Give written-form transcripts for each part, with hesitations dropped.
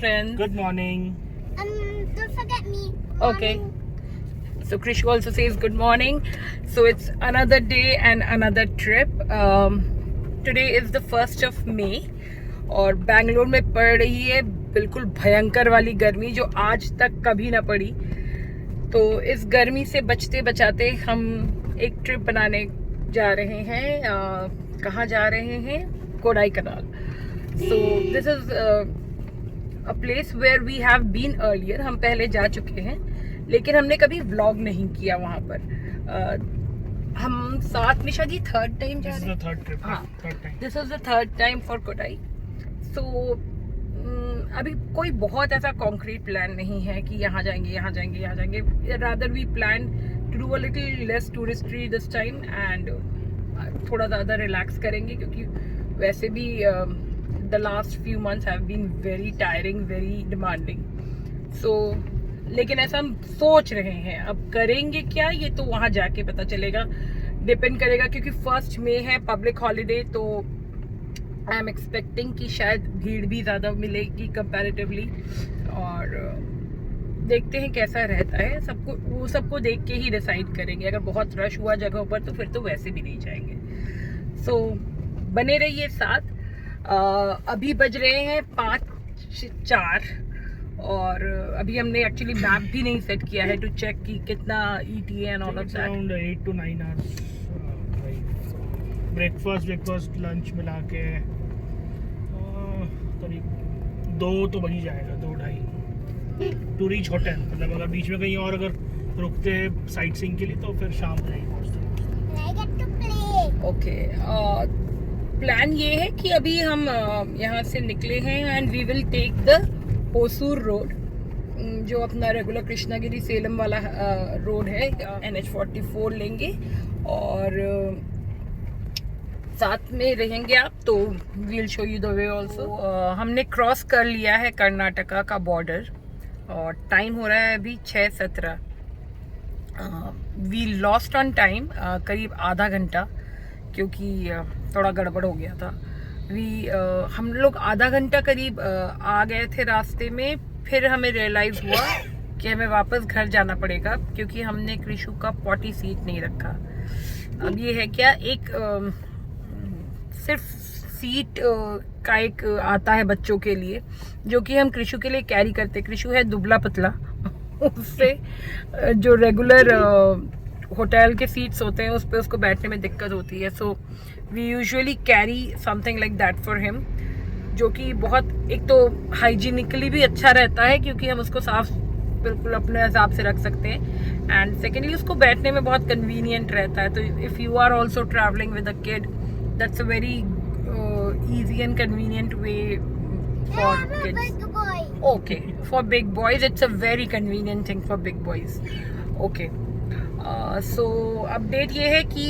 friends. Good morning. Don't forget me. Okay. So Krish also says good morning. So it's another day and another trip. Today is the 1st of May और बैंगलोर में पड़ रही है बिल्कुल भयंकर वाली गर्मी जो आज तक कभी ना पड़ी। तो इस गर्मी से बचते बचाते हम एक ट्रिप बनाने जा रहे हैं। कहाँ जा रहे हैं? कोडाई कनाल। So this is a place where we have been earlier. हम पहले जा चुके हैं लेकिन हमने कभी व्लॉग नहीं किया वहाँ पर। हम साथ निशा जी थर्ड टाइम जा रहे हैं। Third trip. हाँ, third time. This is the third time for Kodai. So अभी कोई बहुत ऐसा कॉन्क्रीट प्लान नहीं है कि यहाँ जाएंगे यहाँ जाएंगे यहाँ जाएंगे। Rather we plan to do a little less touristry this time and थोड़ा ज़्यादा रिलैक्स करेंगे क्योंकि वैसे भी the last few months have been very tiring, very demanding. So लेकिन ऐसा हम सोच रहे हैं, अब करेंगे क्या ये तो वहाँ जाके पता चलेगा। डिपेंड करेगा क्योंकि 1st मई है, पब्लिक हॉलीडे, तो आई एम एक्सपेक्टिंग कि शायद भीड़ भी ज़्यादा मिलेगी कंपैरेटिवली। और देखते हैं कैसा रहता है। सबको देख के ही डिसाइड करेंगे। अगर बहुत रश हुआ जगहों पर तो फिर तो वैसे भी नहीं जाएंगे। सो बने रहिए साथ। अभी बज रहे हैं 5:04 और अभी हमने एक्चुअली मैप भी नहीं सेट किया है टू चेक कि कितना ETA and all of that. Around 8 to 9 hours breakfast lunch मिला के करीब 2 तो बज ही जाएगा, 2-2:30 टू रीच होटल। मतलब अगर बीच में कहीं और अगर रुकते हैं साइट सीइंग के लिए तो फिर शाम को जाएगी पहुंचते। ओके, प्लान ये है कि अभी हम यहाँ से निकले हैं and we will take the Hosur road जो अपना रेगुलर कृष्णागिरी सेलम वाला रोड है। NH44 लेंगे और साथ में रहेंगे आप, तो we'll show you the way also. हमने क्रॉस कर लिया है कर्नाटका का बॉर्डर और टाइम हो रहा है अभी 6:17। वी लॉस्ट ऑन टाइम करीब आधा घंटा क्योंकि थोड़ा गड़बड़ हो गया था। हम लोग आधा घंटा करीब आ गए थे रास्ते में, फिर हमें रियलाइज़ हुआ कि हमें वापस घर जाना पड़ेगा क्योंकि हमने कृषु का पॉटी सीट नहीं रखा। अब ये है क्या, एक सिर्फ सीट का एक आता है बच्चों के लिए जो कि हम कृषु के लिए कैरी करते। कृषु है दुबला पतला उससे जो रेगुलर होटल के सीट्स होते हैं उस पर उसको बैठने में दिक्कत होती है। So we usually carry something like that for him, जो कि बहुत एक तो हाइजीनिकली भी अच्छा रहता है क्योंकि हम उसको साफ बिल्कुल अपने हिसाब से रख सकते हैं एंड सेकेंडली उसको बैठने में बहुत कन्वीनियंट रहता है। तो if you are also travelling with a kid that's a very easy and convenient way for kids. Okay, for big boys it's a very convenient thing for big boys. Okay, so update ये है कि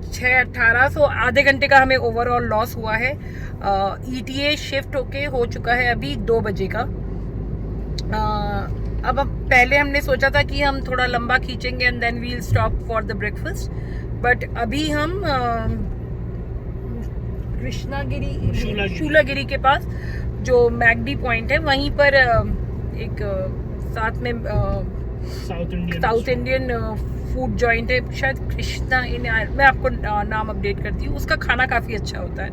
6:18 सो आधे घंटे का हमें overall loss हुआ है। ETA shift होके हो चुका है अभी 2 बजे का। अब पहले हमने सोचा था कि हम थोड़ा लंबा खींचेंगे and then we'll stop for the breakfast, but अभी हम कृष्णागिरी शूलागिरी के पास जो मैगडी पॉइंट है वहीं पर एक साथ में साउथ इंडियन फूड जॉइंट है, शायद कृष्णा इन, मैं आपको नाम अपडेट करती हूँ। उसका खाना काफ़ी अच्छा होता है,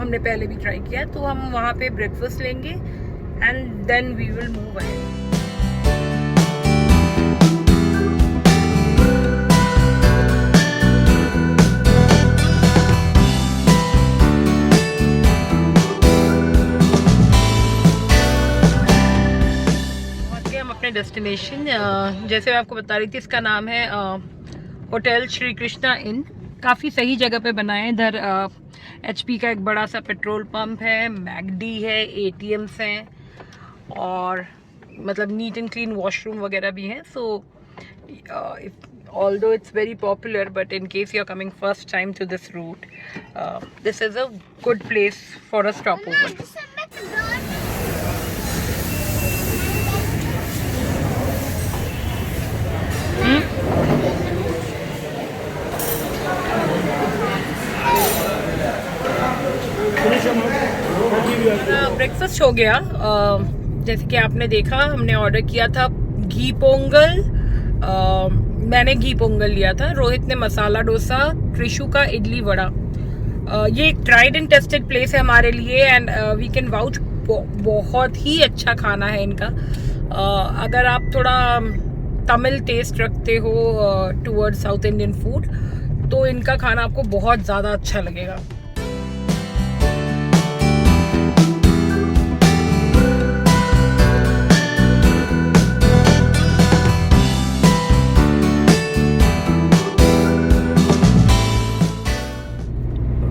हमने पहले भी ट्राई किया है। तो हम वहाँ पे ब्रेकफास्ट लेंगे and then we will move ahead. Destination जैसे मैं आपको बता रही थी, इसका नाम है होटल श्री कृष्णा इन। काफ़ी सही जगह पे बना है। इधर HP का एक बड़ा सा पेट्रोल पंप है, मैगडी है, ATMs हैं और मतलब नीट एंड क्लीन वॉशरूम वगैरह भी हैं। सो although it's very popular, but in case you're coming first time to this route, this is a good place for a stopover. Breakfast हो गया जैसे कि आपने देखा हमने ऑर्डर किया था घी पोंगल, मैंने घी पोंगल लिया था, रोहित ने मसाला डोसा, त्रिशु का इडली वड़ा। ये एक ट्राइड एंड टेस्टेड प्लेस है हमारे लिए एंड वी कैन वाउच, बहुत ही अच्छा खाना है इनका। अगर आप थोड़ा तमिल टेस्ट रखते हो टुवर्ड साउथ इंडियन फूड तो इनका खाना आपको बहुत ज़्यादा अच्छा लगेगा।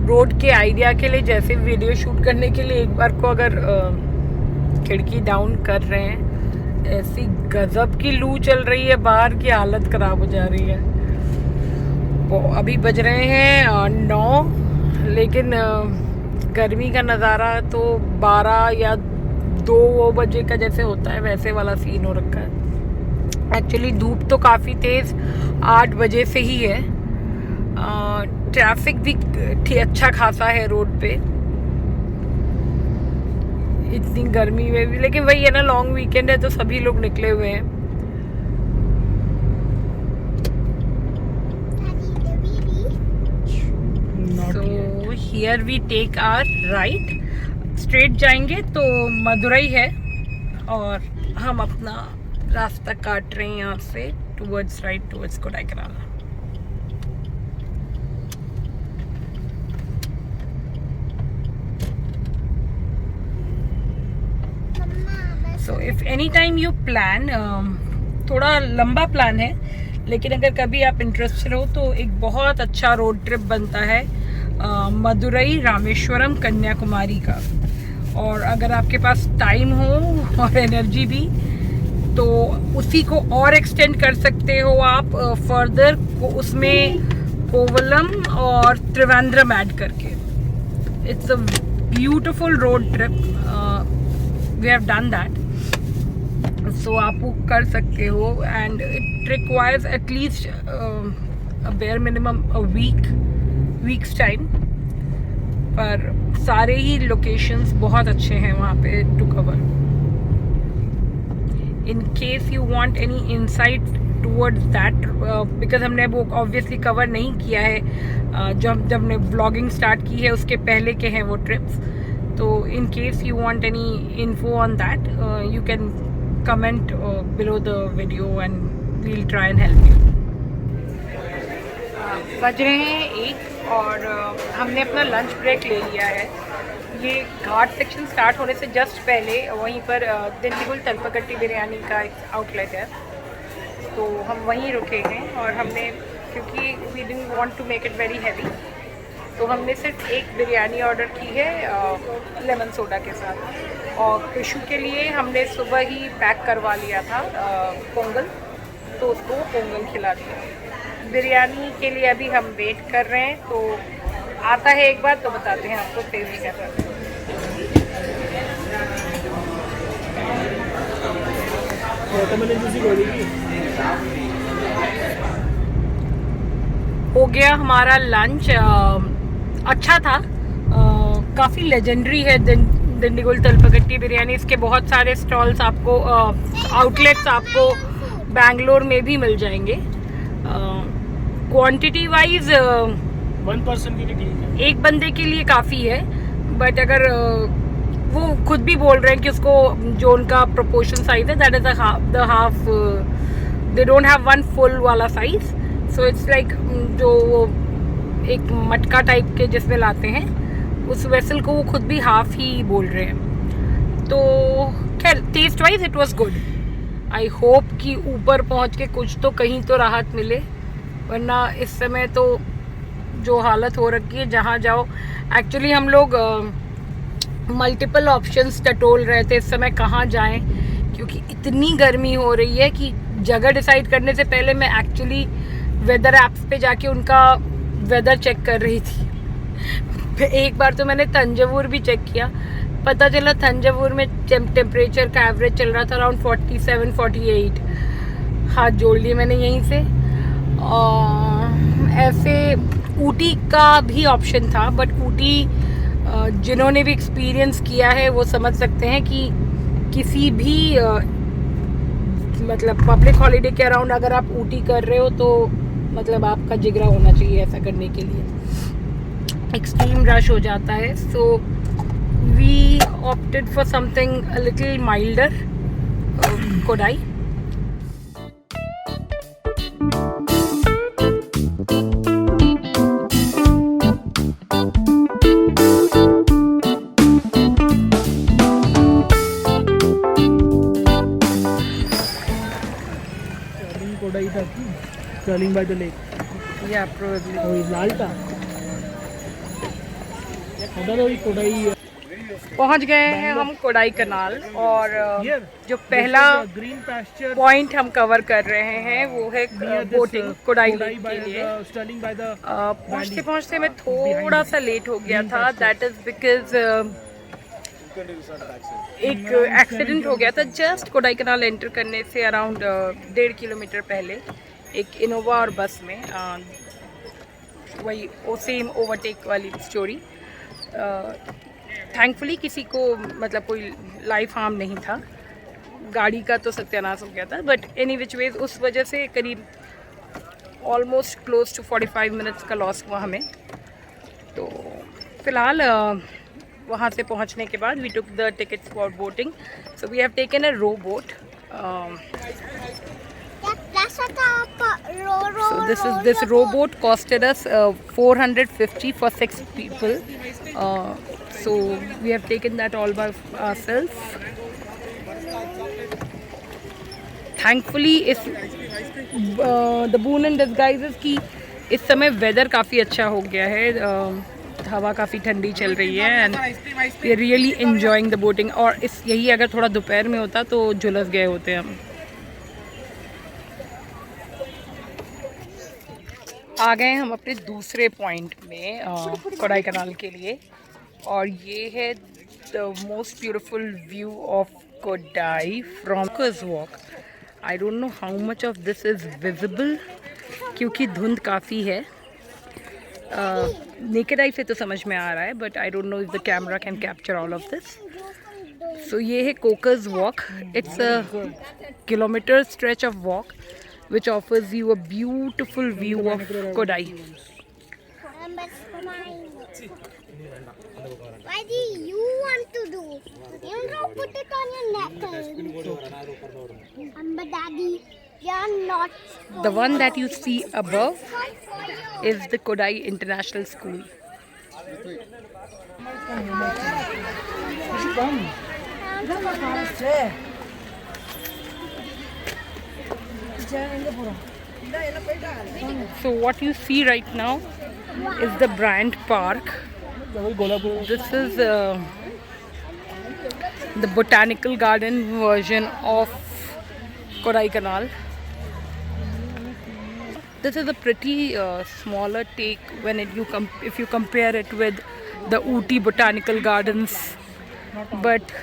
रोड के आइडिया के लिए, जैसे वीडियो शूट करने के लिए एक बार को अगर खिड़की डाउन कर रहे हैं, ऐसी गजब की लू चल रही है बाहर की हालत खराब हो जा रही है। वो अभी बज रहे हैं 9, लेकिन गर्मी का नज़ारा तो 12 या 2 बजे का जैसे होता है वैसे वाला सीन हो रखा है। एक्चुअली धूप तो काफ़ी तेज़ 8 बजे से ही है। ट्रैफिक भी अच्छा खासा है रोड पे इतनी गर्मी में भी, लेकिन वही है ना, लॉन्ग वीकेंड है तो सभी लोग निकले हुए हैं। So here we take our right, straight जाएंगे तो मदुरई है और हम अपना रास्ता काट रहे हैं यहाँ से towards right, towards Kodaikanal. So if any time you plan, थोड़ा लंबा प्लान है लेकिन अगर कभी आप इंटरेस्टेड हो तो एक बहुत अच्छा रोड ट्रिप बनता है मदुरई रामेश्वरम कन्याकुमारी का। और अगर आपके पास टाइम हो और एनर्जी भी तो उसी को और एक्सटेंड कर सकते हो आप फर्दर को, उसमें कोवलम और त्रिवेंद्रम ऐड करके। It's a beautiful road trip, we have done that. So आप वो कर सकते हो and it requires at least a bare minimum a weeks time, पर सारे ही लोकेशंस बहुत अच्छे हैं वहाँ पे to cover. In case you want any insight towards that, because हमने वो ऑब्वियसली कवर नहीं किया है जब हमने ब्लॉगिंग स्टार्ट की है उसके पहले के हैं वो ट्रिप्स। तो in case you want any info on that, you can comment below the video and we'll try and help you. बज रहे हैं 1 और हमने अपना लंच ब्रेक ले लिया है। ये घाट सेक्शन स्टार्ट होने से जस्ट पहले वहीं पर दिंडीगुल तलपकट्टी बिरयानी का एक आउटलेट है, तो हम वहीं रुके हैं। और हमने, क्योंकि we didn't want to make it very heavy, तो हमने सिर्फ एक बिरयानी ऑर्डर की है लेमन सोडा के साथ। और कृषु के लिए हमने सुबह ही पैक करवा लिया था पोंगल, तो उसको पोंगल खिला दिया। बिरयानी के लिए अभी हम वेट कर रहे हैं, तो आता है एक बार तो बताते हैं आपको टेस्ट कैसा है। हो गया हमारा लंच, अच्छा था, काफ़ी लेजेंडरी है दिंडीगुल तलपकट्टी बिरयानी। इसके बहुत सारे स्टॉल्स आपको, आउटलेट्स आपको बैंगलोर में भी मिल जाएंगे। क्वांटिटी वाइज 1 पर्सन के लिए ठीक है, एक बंदे के लिए काफ़ी है, बट अगर वो खुद भी बोल रहे हैं कि उसको जो उनका प्रोपोर्शन साइज है that is the half, they don't have 1 full वाला साइज, सो इट्स लाइक जो एक मटका टाइप के जिसमें लाते हैं उस वेसल को वो खुद भी हाफ ही बोल रहे हैं। तो खैर taste wise it was good. I hope कि ऊपर पहुंच के कुछ तो कहीं तो राहत मिले, वरना इस समय तो जो हालत हो रखी है जहाँ जाओ। एक्चुअली हम लोग मल्टीपल ऑप्शंस टटोल रहे थे इस समय कहाँ जाएं, क्योंकि इतनी गर्मी हो रही है कि जगह डिसाइड करने से पहले मैं एक्चुअली वेदर ऐप्स पे जाके उनका वेदर चेक कर रही थी। एक बार तो मैंने तंजावुर भी चेक किया, पता चला तंजावुर में टेम्परेचर का एवरेज चल रहा था अराउंड 47-48। हाथ जोड़ लिए मैंने यहीं से। ऐसे ऊटी का भी ऑप्शन था, बट ऊटी जिन्होंने भी एक्सपीरियंस किया है वो समझ सकते हैं कि किसी भी मतलब पब्लिक हॉलीडे के अराउंड अगर आप ऊटी कर रहे हो तो मतलब आपका जिगरा होना चाहिए ऐसा करने के लिए। एक्सट्रीम रश हो जाता है, so we opted for something a little milder, Kodai. Kodai था Sterling by the lake. या प्रोबेबली और ये लाल था कोडाई। पहुंच गए हैं हम कोडाई कनाल, और जो पहला ग्रीन पैस्चर पॉइंट हम कवर कर रहे हैं वो है बोटिंग कोडाई लेक के लिए। Sterling by the पहुंचते पहुंचते मैं थोड़ा सा लेट हो गया था, दैट इज बिकॉज एक एक्सीडेंट हो गया था जस्ट कोडाई कनाल एंटर करने से अराउंड 1.5 किलोमीटर पहले, एक इनोवा और बस में, वही वो सेम ओवरटेक वाली स्टोरी। थैंकफुली किसी को मतलब कोई लाइफ हार्म नहीं था, गाड़ी का तो सत्यानाश हो गया था, बट एनी विच वेज उस वजह से करीब ऑलमोस्ट क्लोज टू 45 मिनट्स का लॉस हुआ हमें। तो फिलहाल वहाँ से पहुँचने के बाद we took the tickets for boating, so we have taken a row boat. That's what the row. So this rowboat costed us 450 for 6 people. So we have taken that all by ourselves. Thankfully, the boon in disguise is कि इस समय weather काफ़ी अच्छा हो गया है, हवा काफ़ी ठंडी चल रही है, and we are really enjoying the boating. और यही अगर थोड़ा दोपहर में होता तो झुलस गए होते हम। आ गए हम अपने दूसरे पॉइंट में कोडाई कनाल के लिए, और ये है the most beautiful view of Kodai from Coaker's Walk. I don't know how much of this is visible क्योंकि धुंध काफ़ी है। नेकेड आई से तो समझ में आ रहा है, but I don't know if the camera can capture all of this. So ये है Coaker's Walk. It's a kilometre stretch of walk which offers you a beautiful view of Kodai. Why do you want to do? You don't put it on your neck. But Daddy, you're not. The one that you see above is the Kodai International School. So what you see right now is the Bryant Park. This is the botanical garden version of Kodai Canal. This is a pretty smaller take when if you compare it with the Ooty Botanical Gardens, but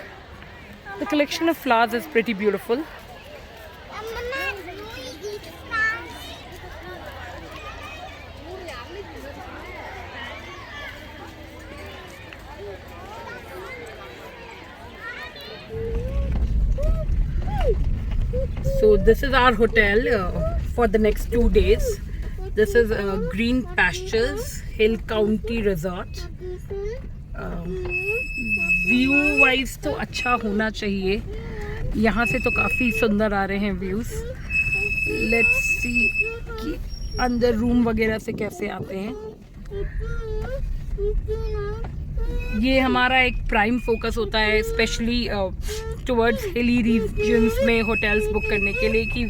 the collection of flowers is pretty beautiful. So this is our hotel for the next 2 days. This is Green Pastures Hill County Resort. View wise तो अच्छा होना चाहिए, यहाँ से तो काफ़ी सुंदर आ रहे हैं व्यूज़। लेट्स सी कि अंदर रूम वगैरह से कैसे आते हैं। ये हमारा एक प्राइम फोकस होता है स्पेशली टुवर्ड्स हिली रीजन्स में होटल्स बुक करने के लिए कि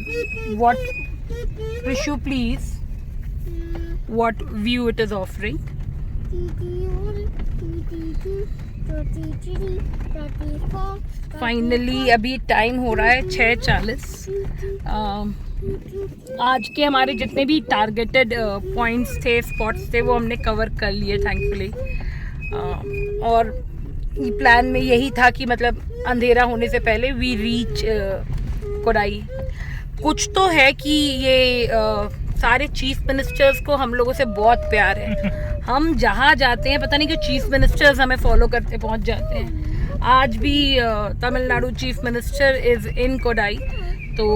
what Vishu please what view it is offering. Finally अभी टाइम हो रहा है 6:40। आज के हमारे जितने भी टारगेटेड पॉइंट्स थे, स्पॉट्स थे, वो हमने कवर कर लिए थैंकफुली। और प्लान में यही था कि मतलब अंधेरा होने से पहले वी रीच कोडाई। कुछ तो है कि ये सारे चीफ मिनिस्टर्स को हम लोगों से बहुत प्यार है। हम जहाँ जाते हैं पता नहीं क्यों चीफ मिनिस्टर्स हमें फॉलो करते पहुँच जाते हैं। आज भी Tamil Nadu chief minister is in Kodai, तो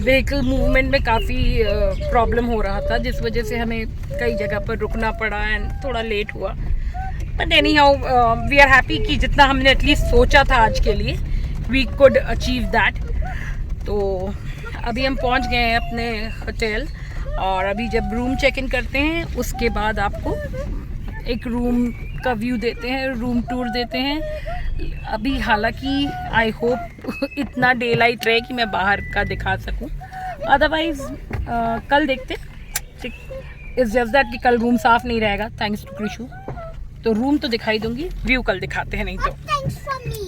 व्हीकल मूवमेंट में काफ़ी प्रॉब्लम हो रहा था, जिस वजह से हमें कई जगह पर रुकना पड़ा एंड थोड़ा लेट हुआ। But anyhow we are happy कि जितना हमने एटलीस्ट सोचा था आज के लिए, वी कुड अचीव दैट। तो अभी हम पहुंच गए हैं अपने होटल, और अभी जब रूम चेक इन करते हैं उसके बाद आपको एक रूम का व्यू देते हैं, रूम टूर देते हैं। अभी हालांकि आई होप इतना डे लाइट रहे कि मैं बाहर का दिखा सकूं, अदरवाइज कल देखते। ठीक, इट्स जस्ट दैट कि कल रूम साफ नहीं रहेगा थैंक्स टू कृषु, तो रूम तो दिखाई दूंगी, व्यू कल दिखाते हैं नहीं तो। Thanks for me.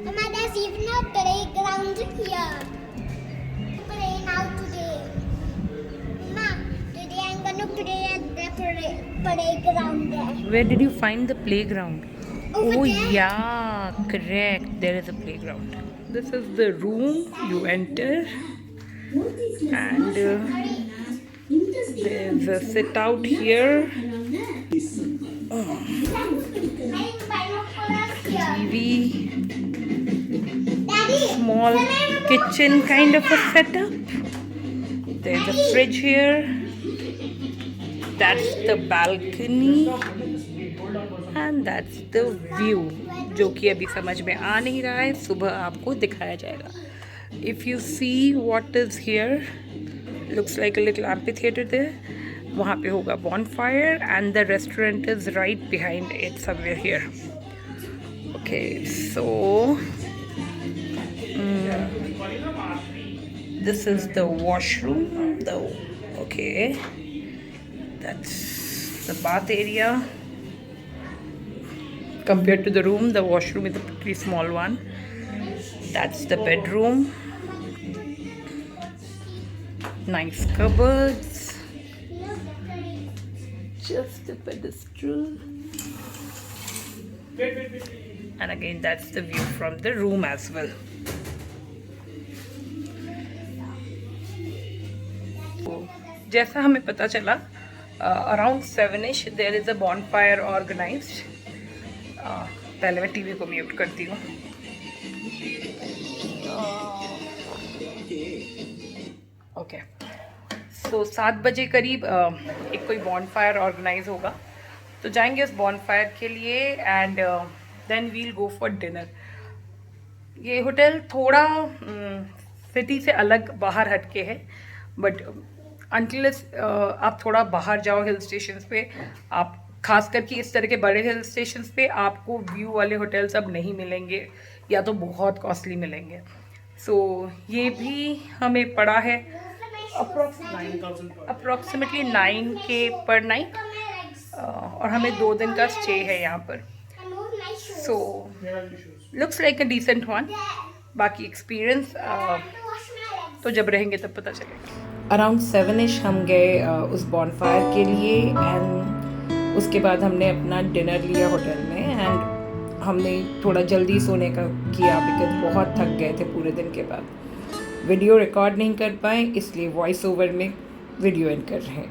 Mama, there's even a playground here. Play now today. Mama, today I'm gonna play at the playground there. Where did you find the playground? Over Oh there. yeah, correct. There is a playground. This is the room you enter, and there's a sit out here. TV, Daddy, small kitchen kind of a setup. There's a fridge here. That's the balcony, and that's the view, जो कि अभी समझ में आ नहीं रहा है, सुबह आपको दिखाया जाएगा। If you see what is here, looks like a little amphitheater there. वहाँ पे होगा bonfire, and the restaurant is right behind it somewhere here. Okay, so this is the washroom. Okay, that's the bath area. Compared to the room, the washroom is a pretty small one. That's the bedroom. Nice cupboards. Just a pedestal. And again, that's the view from the room as well. जैसा हमें पता चला, around 7ish there is a bonfire organised. पहले मैं TV को mute करती हूँ। Okay, सो 7 बजे करीब एक कोई बॉनफायर ऑर्गेनाइज होगा, तो जाएंगे उस बॉनफायर के लिए, and then we'll go for dinner. ये होटल थोड़ा सिटी से अलग बाहर हटके है, बट अनटिल आप थोड़ा बाहर जाओ हिल स्टेशंस पे, आप खास करके इस तरह के बड़े हिल स्टेशंस पे आपको व्यू वाले होटल्स अब नहीं मिलेंगे, या तो बहुत कॉस्टली मिलेंगे। सो ये भी हमें पड़ा है अप्रॉक्सीमेटली 9K पर नाइट, और हमें 2 दिन का स्टे है यहाँ पर। So looks like a decent one. बाकी एक्सपीरियंस तो जब रहेंगे तब पता चलेगा। अराउंड 7ish हम गए उस बॉनफायर के लिए, एंड उसके बाद हमने अपना डिनर लिया होटल में, एंड हमने थोड़ा जल्दी सोने का किया बिकॉज बहुत थक गए थे पूरे दिन के बाद। वीडियो रिकॉर्ड नहीं कर पाए, इसलिए वॉइस ओवर में वीडियो एंड कर रहे हैं।